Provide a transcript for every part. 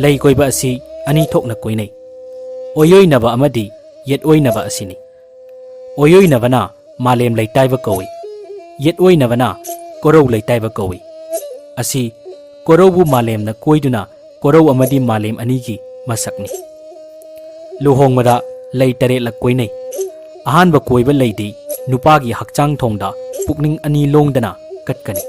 lei koiba asi ani thokna koinai oyoinaba amadi yet oinaba asini oyoinabana malem leitaiba kawi yet oinabana korou leitaiba kawi asi korou malem na koiduna korou amadi malem anigi masakni luhongbada lei tare la koinai ahanba koiba leidi nupagi hakchang thongda pukning ani longdana katkani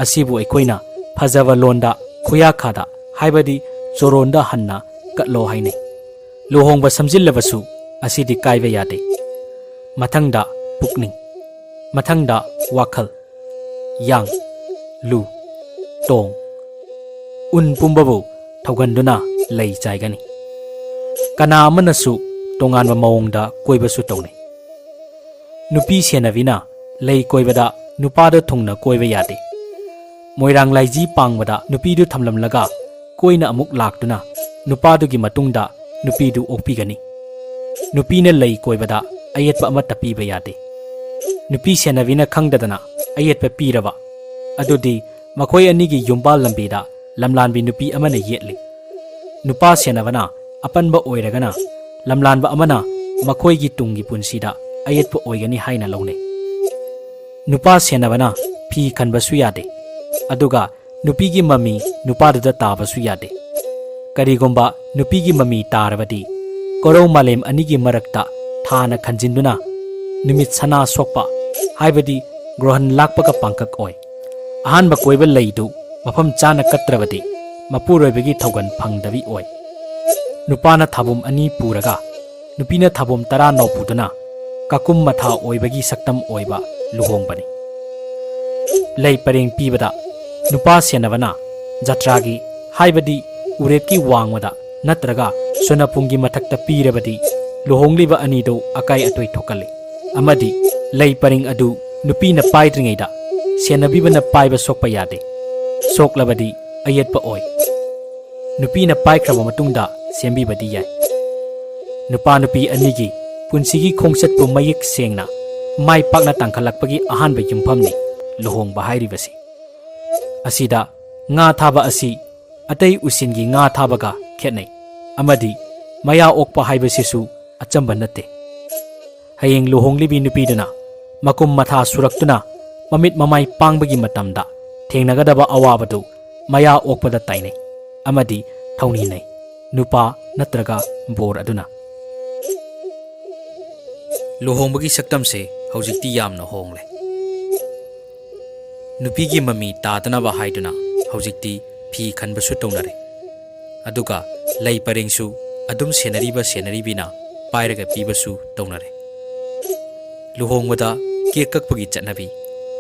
asibu aikoina phajaba londa khuya khada haibadi choronda hanna katlo hainai luhongba samjillabasu asidi kaiba yade mathangda pukning mathangda wakhal yang lu tong un pumbabu thoganduna lei chaigani kana amanasu tonganba maungda koibasu tawne nupi senavina lei koibada nupada thongna koiba yade moirang laiji pangbada nupidu thamlamlaga koina amuk laktuna nupadugi matungda nupidu okpigani nupina lei koibada ayetpa ama tapiba yade nupi senavina khangdadana ayetpa piraba adudi makoi anigi yumbal lambida lamlanbi nupi amana yetli nupa senavana apanba oiragana lamlanba amana makoigi tungi punsida ayetpa oigani haina lawne nupa senavana phi khanbasu yade aduga nupigi mami nupaduda tabasu yade karigomba nupigi mami tarabadi korou malem anigi marakta thana khanjinduna numit sana sokpa haibadi grohan lakpaga pangkak oi ahanba koiba leidu mafam chana katrabadi mapuroibagi thogan phangdabi oi nupana thabum ani puraga nupina thabum tara nopuduna kakum matha oibagi saktam oiba luhongbani lei pareng pibada nupa senavana jatragi haibadi urepki wangwada natraga sonapungi mathakta pirabadi luhongliba anido akai atoi thokali amadi lei paring adu nupina paidringeida senabibana paiba sokpa yade soklabadi ayetpa oi nupina paikraba matungda sembibadi yai nupa nupi anigi punsigi khongsatpu mayik sengna mai pakna tangkhalakpagi ahanba yumphamni luhongba hairibasi asida nga thaba asi atai usingi nga thabaga khetnai amadi maya okpa haibasisu achamba natte hayeng luhonglibi nupiduna makum matha suraktuna mamit mamai pangbagi matamda thengnagadaba awabadu maya okpada tainai amadi thauni nai nupa natraga bor aduna luhongbagi saktamse haujikti yamna hongle nupigi mami tadanaba haiduna haujikti phi khanbasu tawnare aduga lei parengsu adum senaribina pairaga pibasu tawnare luhongbada ke kakpagi chatnabi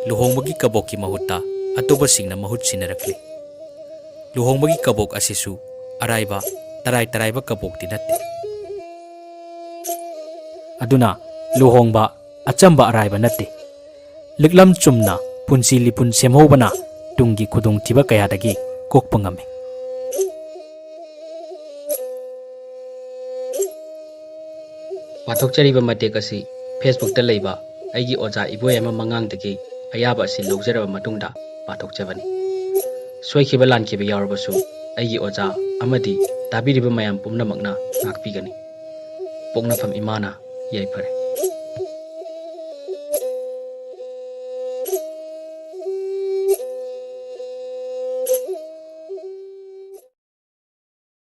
luhongbagi kabokki mahutta atoba singna mahut sinarakle luhongbagi kabok asisu araiba taraiba kabokti natte aduna luhongba achamba araiba natte liklam chumna punsi lipun semhobana tungi khudung thiba kayadagi kokpangame pathokchariba matek asi Facebook ta leiba aigi oja iboy ama mangang dagi ayaba asi logjaraba matungda pathokchabani soikhiba lankhiba yawrabasu aigi oja amadi tabiriba mayam pumnamakna ngakpigani poknafam imana yaipare